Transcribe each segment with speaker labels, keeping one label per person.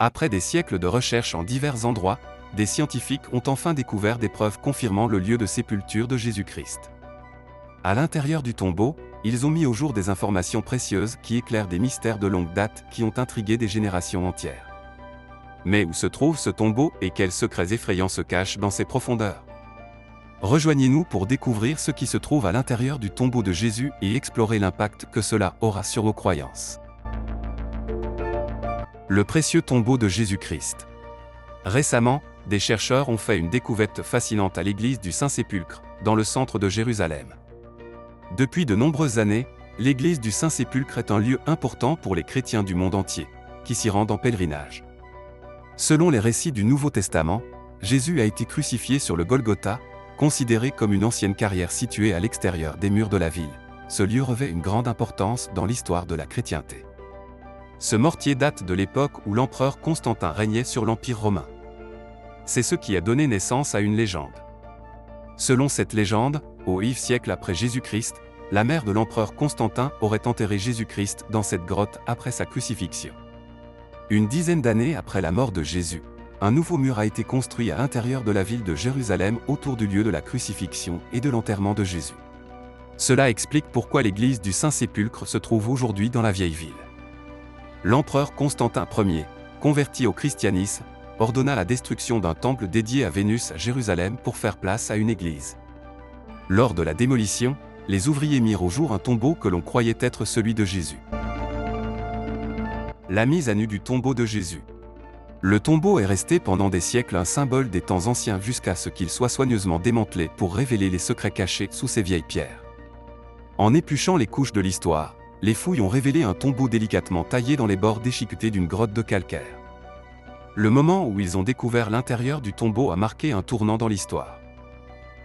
Speaker 1: Après des siècles de recherche en divers endroits, des scientifiques ont enfin découvert des preuves confirmant le lieu de sépulture de Jésus-Christ. À l'intérieur du tombeau, ils ont mis au jour des informations précieuses qui éclairent des mystères de longue date qui ont intrigué des générations entières. Mais où se trouve ce tombeau et quels secrets effrayants se cachent dans ses profondeurs? Rejoignez-nous pour découvrir ce qui se trouve à l'intérieur du tombeau de Jésus et explorer l'impact que cela aura sur vos croyances. Le précieux tombeau de Jésus-Christ. Récemment, des chercheurs ont fait une découverte fascinante à l'église du Saint-Sépulcre, dans le centre de Jérusalem. Depuis de nombreuses années, l'église du Saint-Sépulcre est un lieu important pour les chrétiens du monde entier, qui s'y rendent en pèlerinage. Selon les récits du Nouveau Testament, Jésus a été crucifié sur le Golgotha, considéré comme une ancienne carrière située à l'extérieur des murs de la ville. Ce lieu revêt une grande importance dans l'histoire de la chrétienté. Ce mortier date de l'époque où l'empereur Constantin régnait sur l'Empire romain. C'est ce qui a donné naissance à une légende. Selon cette légende, au IVe siècle après Jésus-Christ, la mère de l'empereur Constantin aurait enterré Jésus-Christ dans cette grotte après sa crucifixion. Une dizaine d'années après la mort de Jésus, un nouveau mur a été construit à l'intérieur de la ville de Jérusalem autour du lieu de la crucifixion et de l'enterrement de Jésus. Cela explique pourquoi l'église du Saint-Sépulcre se trouve aujourd'hui dans la vieille ville. L'empereur Constantin Ier, converti au christianisme, ordonna la destruction d'un temple dédié à Vénus à Jérusalem pour faire place à une église. Lors de la démolition, les ouvriers mirent au jour un tombeau que l'on croyait être celui de Jésus. La mise à nu du tombeau de Jésus. Le tombeau est resté pendant des siècles un symbole des temps anciens jusqu'à ce qu'il soit soigneusement démantelé pour révéler les secrets cachés sous ces vieilles pierres. En épluchant les couches de l'histoire, les fouilles ont révélé un tombeau délicatement taillé dans les bords déchiquetés d'une grotte de calcaire. Le moment où ils ont découvert l'intérieur du tombeau a marqué un tournant dans l'histoire.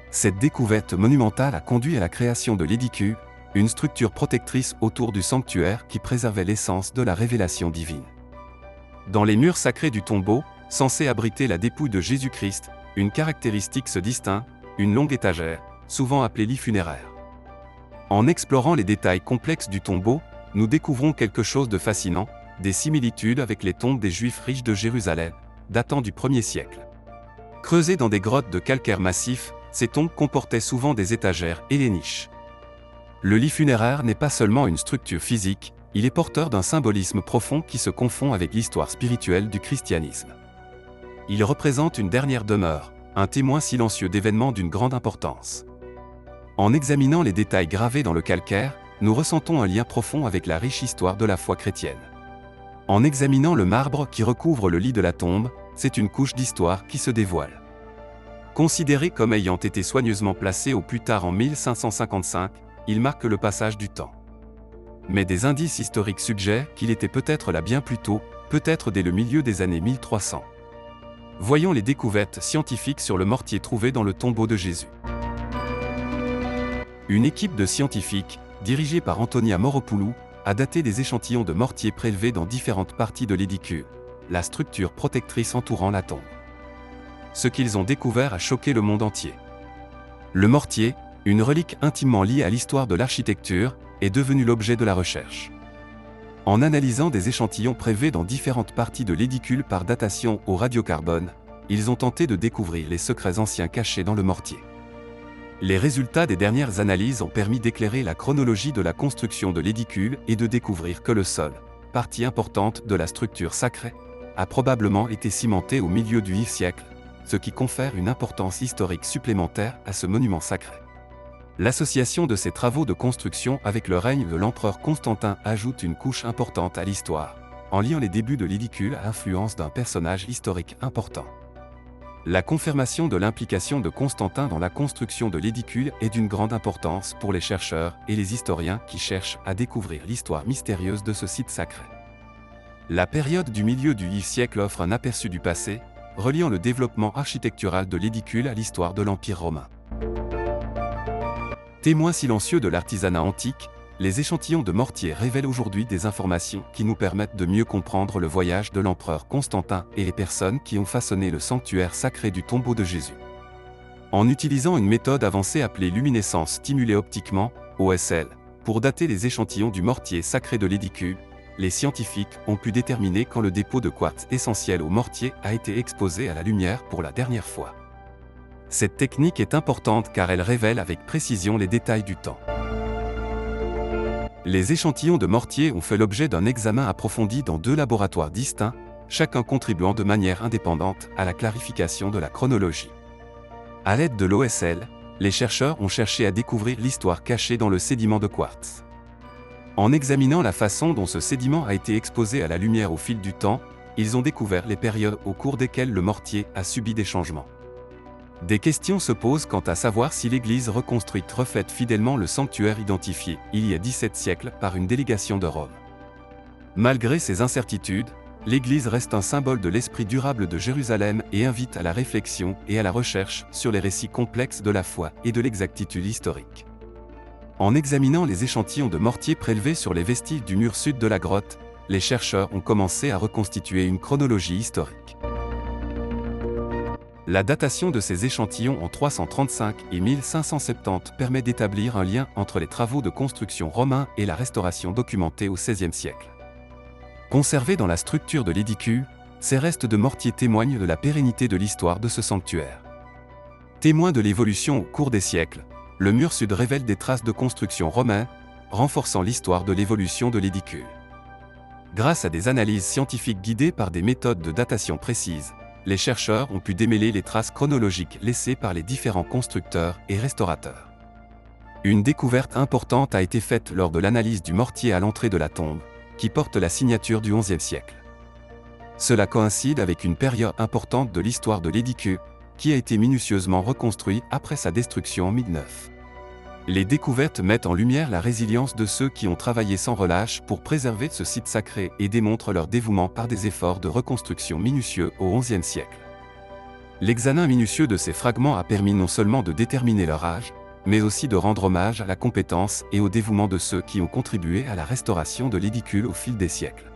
Speaker 1: Cette découverte monumentale a conduit à la création de l'édicule, une structure protectrice autour du sanctuaire qui préservait l'essence de la révélation divine. Dans les murs sacrés du tombeau, censés abriter la dépouille de Jésus-Christ, une caractéristique se distingue, une longue étagère, souvent appelée lit funéraire. En explorant les détails complexes du tombeau, nous découvrons quelque chose de fascinant, des similitudes avec les tombes des Juifs riches de Jérusalem, datant du 1er siècle. Creusées dans des grottes de calcaire massif, ces tombes comportaient souvent des étagères et des niches. Le lit funéraire n'est pas seulement une structure physique, il est porteur d'un symbolisme profond qui se confond avec l'histoire spirituelle du christianisme. Il représente une dernière demeure, un témoin silencieux d'événements d'une grande importance. En examinant les détails gravés dans le calcaire, nous ressentons un lien profond avec la riche histoire de la foi chrétienne. En examinant le marbre qui recouvre le lit de la tombe, c'est une couche d'histoire qui se dévoile. Considéré comme ayant été soigneusement placé au plus tard en 1555, il marque le passage du temps. Mais des indices historiques suggèrent qu'il était peut-être là bien plus tôt, peut-être dès le milieu des années 1300. Voyons les découvertes scientifiques sur le mortier trouvé dans le tombeau de Jésus. Une équipe de scientifiques, dirigée par Antonia Moropoulou, a daté des échantillons de mortier prélevés dans différentes parties de l'édicule, la structure protectrice entourant la tombe. Ce qu'ils ont découvert a choqué le monde entier. Le mortier, une relique intimement liée à l'histoire de l'architecture, est devenu l'objet de la recherche. En analysant des échantillons prélevés dans différentes parties de l'édicule par datation au radiocarbone, ils ont tenté de découvrir les secrets anciens cachés dans le mortier. Les résultats des dernières analyses ont permis d'éclairer la chronologie de la construction de l'édicule et de découvrir que le sol, partie importante de la structure sacrée, a probablement été cimenté au milieu du IVe siècle, ce qui confère une importance historique supplémentaire à ce monument sacré. L'association de ces travaux de construction avec le règne de l'empereur Constantin ajoute une couche importante à l'histoire, en liant les débuts de l'édicule à l'influence d'un personnage historique important. La confirmation de l'implication de Constantin dans la construction de l'édicule est d'une grande importance pour les chercheurs et les historiens qui cherchent à découvrir l'histoire mystérieuse de ce site sacré. La période du milieu du IVe siècle offre un aperçu du passé, reliant le développement architectural de l'édicule à l'histoire de l'Empire romain. Témoins silencieux de l'artisanat antique, les échantillons de mortier révèlent aujourd'hui des informations qui nous permettent de mieux comprendre le voyage de l'empereur Constantin et les personnes qui ont façonné le sanctuaire sacré du tombeau de Jésus. En utilisant une méthode avancée appelée luminescence stimulée optiquement, OSL, pour dater les échantillons du mortier sacré de l'édicule, les scientifiques ont pu déterminer quand le dépôt de quartz essentiel au mortier a été exposé à la lumière pour la dernière fois. Cette technique est importante car elle révèle avec précision les détails du temps. Les échantillons de mortier ont fait l'objet d'un examen approfondi dans 2 laboratoires distincts, chacun contribuant de manière indépendante à la clarification de la chronologie. À l'aide de l'OSL, les chercheurs ont cherché à découvrir l'histoire cachée dans le sédiment de quartz. En examinant la façon dont ce sédiment a été exposé à la lumière au fil du temps, ils ont découvert les périodes au cours desquelles le mortier a subi des changements. Des questions se posent quant à savoir si l'église reconstruite reflète fidèlement le sanctuaire identifié, il y a 17 siècles, par une délégation de Rome. Malgré ces incertitudes, l'église reste un symbole de l'esprit durable de Jérusalem et invite à la réflexion et à la recherche sur les récits complexes de la foi et de l'exactitude historique. En examinant les échantillons de mortier prélevés sur les vestiges du mur sud de la grotte, les chercheurs ont commencé à reconstituer une chronologie historique. La datation de ces échantillons en 335 et 1570 permet d'établir un lien entre les travaux de construction romains et la restauration documentée au XVIe siècle. Conservés dans la structure de l'édicule, ces restes de mortier témoignent de la pérennité de l'histoire de ce sanctuaire. Témoin de l'évolution au cours des siècles, le mur sud révèle des traces de construction romaine, renforçant l'histoire de l'évolution de l'édicule. Grâce à des analyses scientifiques guidées par des méthodes de datation précises, les chercheurs ont pu démêler les traces chronologiques laissées par les différents constructeurs et restaurateurs. Une découverte importante a été faite lors de l'analyse du mortier à l'entrée de la tombe, qui porte la signature du XIe siècle. Cela coïncide avec une période importante de l'histoire de l'édicule, qui a été minutieusement reconstruit après sa destruction en 1009. Les découvertes mettent en lumière la résilience de ceux qui ont travaillé sans relâche pour préserver ce site sacré et démontrent leur dévouement par des efforts de reconstruction minutieux au XIe siècle. L'examen minutieux de ces fragments a permis non seulement de déterminer leur âge, mais aussi de rendre hommage à la compétence et au dévouement de ceux qui ont contribué à la restauration de l'édicule au fil des siècles.